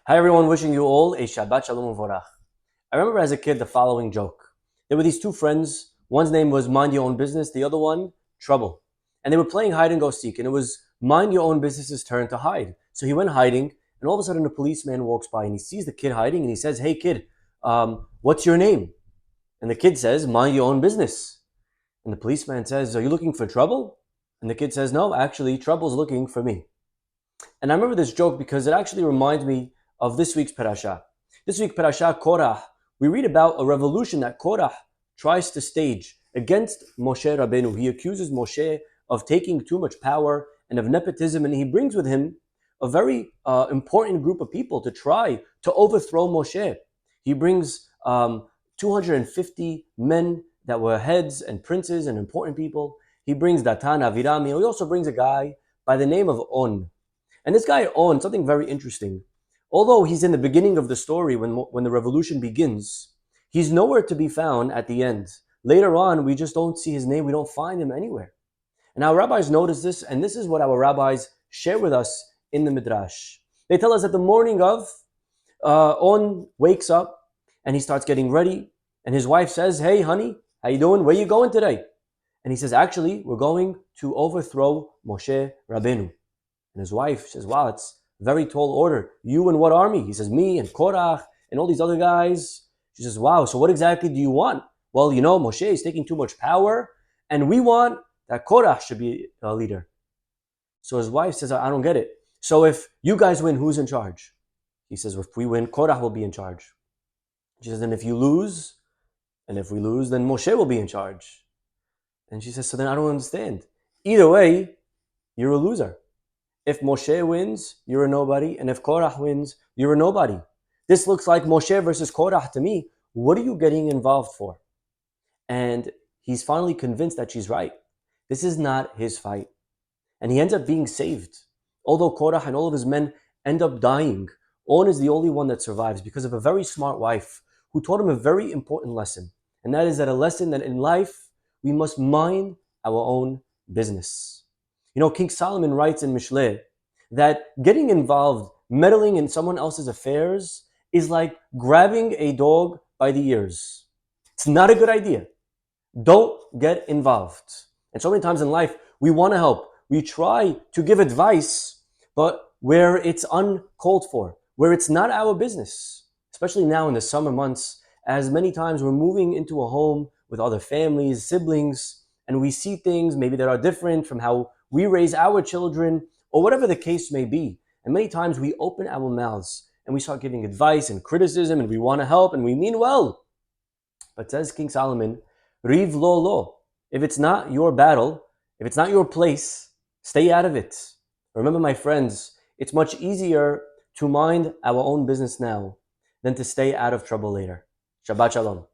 Hi everyone, wishing you all a Shabbat Shalom Uvorach. I remember as a kid the following joke. There were these two friends. One's name was Mind Your Own Business, the other one, Trouble. And they were playing hide and go seek, and it was Mind Your Own Business's turn to hide. So he went hiding, and all of a sudden a policeman walks by and he sees the kid hiding and he says, "Hey kid, what's your name?" And the kid says, "Mind your own business." And the policeman says, "Are you looking for trouble?" And the kid says, "No, actually, trouble's looking for me." And I remember this joke because it actually reminds me of this week's parasha. This week's parasha, Korah, we read about a revolution that Korah tries to stage against Moshe Rabbeinu. He accuses Moshe of taking too much power and of nepotism, and he brings with him a very important group of people to try to overthrow Moshe. He brings 250 men that were heads and princes and important people. He brings Datan, Aviram. He also brings a guy by the name of On. And this guy On, something very interesting. Although he's in the beginning of the story when the revolution begins, he's nowhere to be found at the end. Later on, we just don't see his name. We don't find him anywhere. And our rabbis notice this, and this is what our rabbis share with us in the Midrash. They tell us that the morning of, On wakes up and he starts getting ready, and his wife says, "Hey, honey, how you doing? Where you going today?" And he says, "Actually, we're going to overthrow Moshe Rabbeinu." And his wife says, "Wow, it's a very tall order. You and what army?" He says, "Me and Korah and all these other guys." She says, "Wow, so what exactly do you want?" "Well, Moshe is taking too much power, and we want that Korah should be a leader." So his wife says, "I don't get it. So if you guys win, who's in charge?" He says, "If we win, Korah will be in charge." She says, "And if you lose, and if we lose, then Moshe will be in charge." And she says, "So then I don't understand. Either way, you're a loser. If Moshe wins, you're a nobody. And if Korah wins, you're a nobody. This looks like Moshe versus Korah to me. What are you getting involved for?" And he's finally convinced that she's right. This is not his fight. And he ends up being saved. Although Korah and all of his men end up dying, On is the only one that survives because of a very smart wife who taught him a very important lesson. And that is that a lesson that in life, we must mind our own business. King Solomon writes in Mishleh that getting involved, meddling in someone else's affairs is like grabbing a dog by the ears. It's not a good idea. Don't get involved. And so many times in life, we want to help. We try to give advice, but where it's uncalled for, where it's not our business, especially now in the summer months, as many times we're moving into a home with other families, siblings, and we see things maybe that are different from how we raise our children, or whatever the case may be. And many times we open our mouths and we start giving advice and criticism, and we want to help and we mean well. But says King Solomon, Riv lo lo. If it's not your battle, if it's not your place, stay out of it. Remember, my friends, it's much easier to mind our own business now than to stay out of trouble later. Shabbat Shalom.